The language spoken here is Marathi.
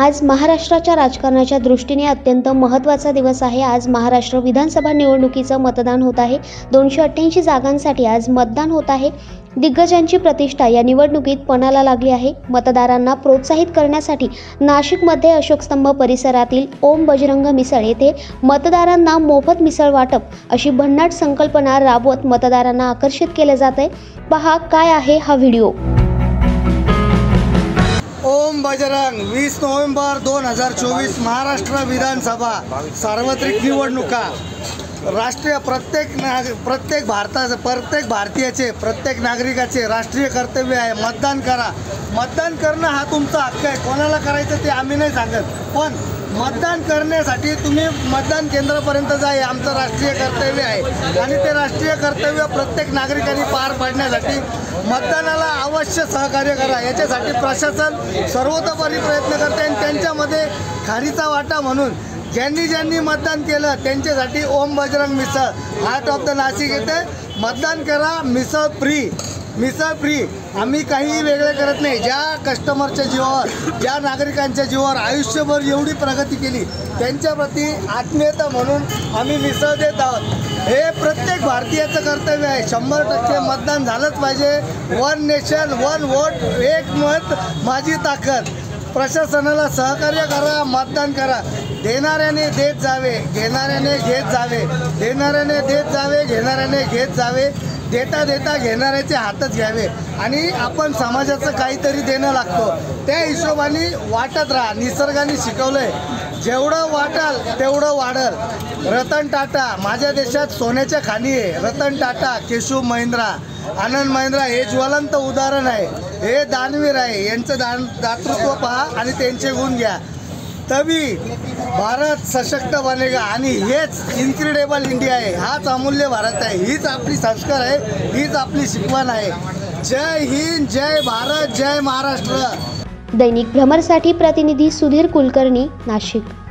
आज महाराष्ट्राच्या राजकारणाच्या दृष्टीने अत्यंत महत्त्वाचा दिवस आहे। आज महाराष्ट्र विधानसभा निवडणुकीचं मतदान होत आहे। 288 जागांसाठी आज मतदान होत आहे। दिग्गजांची प्रतिष्ठा या निवडणुकीत पणाला लागली आहे। मतदारांना प्रोत्साहित करण्यासाठी नाशिकमध्ये अशोकस्तंभ परिसरातील ओम बजरंग मिसळ येथे मतदारांना मोफत मिसळ वाटप अशी भन्नाट संकल्पना राबवत मतदारांना आकर्षित केले जाते। पहा काय आहे हा व्हिडिओ। ओम बजरंग 20 नोव्हेंबर 2024 महाराष्ट्र विधानसभा सार्वत्रिक निवडणुका राष्ट्रीय प्रत्येक भारतीयाचे प्रत्येक नागरिकाचे राष्ट्रीय कर्तव्य आहे। मतदान करा। मतदान करणं हा तुमचा हक्क आहे। कोणाला करायचं ते आम्ही नाही सांगत, पण मतदान करण्यासाठी तुम्ही मतदान केंद्रापर्यंत जा, हे आमचं राष्ट्रीय कर्तव्य आहे। आणि ते राष्ट्रीय कर्तव्य प्रत्येक नागरिकांनी पार पाडण्यासाठी मतदानाला अवश्य सहकार्य करा। याच्यासाठी प्रशासन सर्वतोपरी प्रयत्न करते आणि त्यांच्यामध्ये खारीचा वाटा म्हणून ज्यांनी मतदान केलं त्यांच्यासाठी ओम बजरंग मिसळ हार्ट ऑफ द नाशिक येथे मतदान करा। मिसळ फ्री आम्ही काही वेगळे करत नाही। ज्या कस्टमरच्या जीवावर, ज्या नागरिकांच्या जीवावर आयुष्यभर एवढी प्रगती केली त्यांच्याप्रती आत्मीयता म्हणून आम्ही मिसळ देत आहोत। हे प्रत्येक भारतीयाचं कर्तव्य आहे। 100% मतदान झालंच पाहिजे। वन नेशन वन वोट, एक मत माझी ताकद। प्रशासनाला सहकार्य करा, मतदान करा। देणाऱ्याने देत जावे, घेणाऱ्याने घेत जावे, देणाऱ्याने देत जावे, घेणाऱ्याने घेत जावे, देता देता घेणाऱ्याचे हातच घ्यावे। आणि आपण समाजाचं काहीतरी देणं लागतो, त्या हिशोबाने वाटत राहा। निसर्गाने शिकवलंय, जेवढं वाटाल तेवढं वाढल। रतन टाटा माझ्या देशात सोन्याच्या खाणी आहे। रतन टाटा, केशव महिंद्रा, आनंद महिंद्रा हे ज्वलंत उदाहरण आहे। हे दानवीर आहे। यांचं दातृत्व पहा आणि त्यांचे गुण घ्या, तभी भारत सशक्त बनेगा। आणि हेच इन्क्रेडिबल इंडिया आहे। हाच अमूल्य भारत आहे। हीच आपली संस्कार आहे, हीच आपली शिकवण आहे। जय हिंद, जय भारत, जय महाराष्ट्र। दैनिक भ्रमरसाठी प्रतिनिधी सुधीर कुलकर्णी, नाशिक।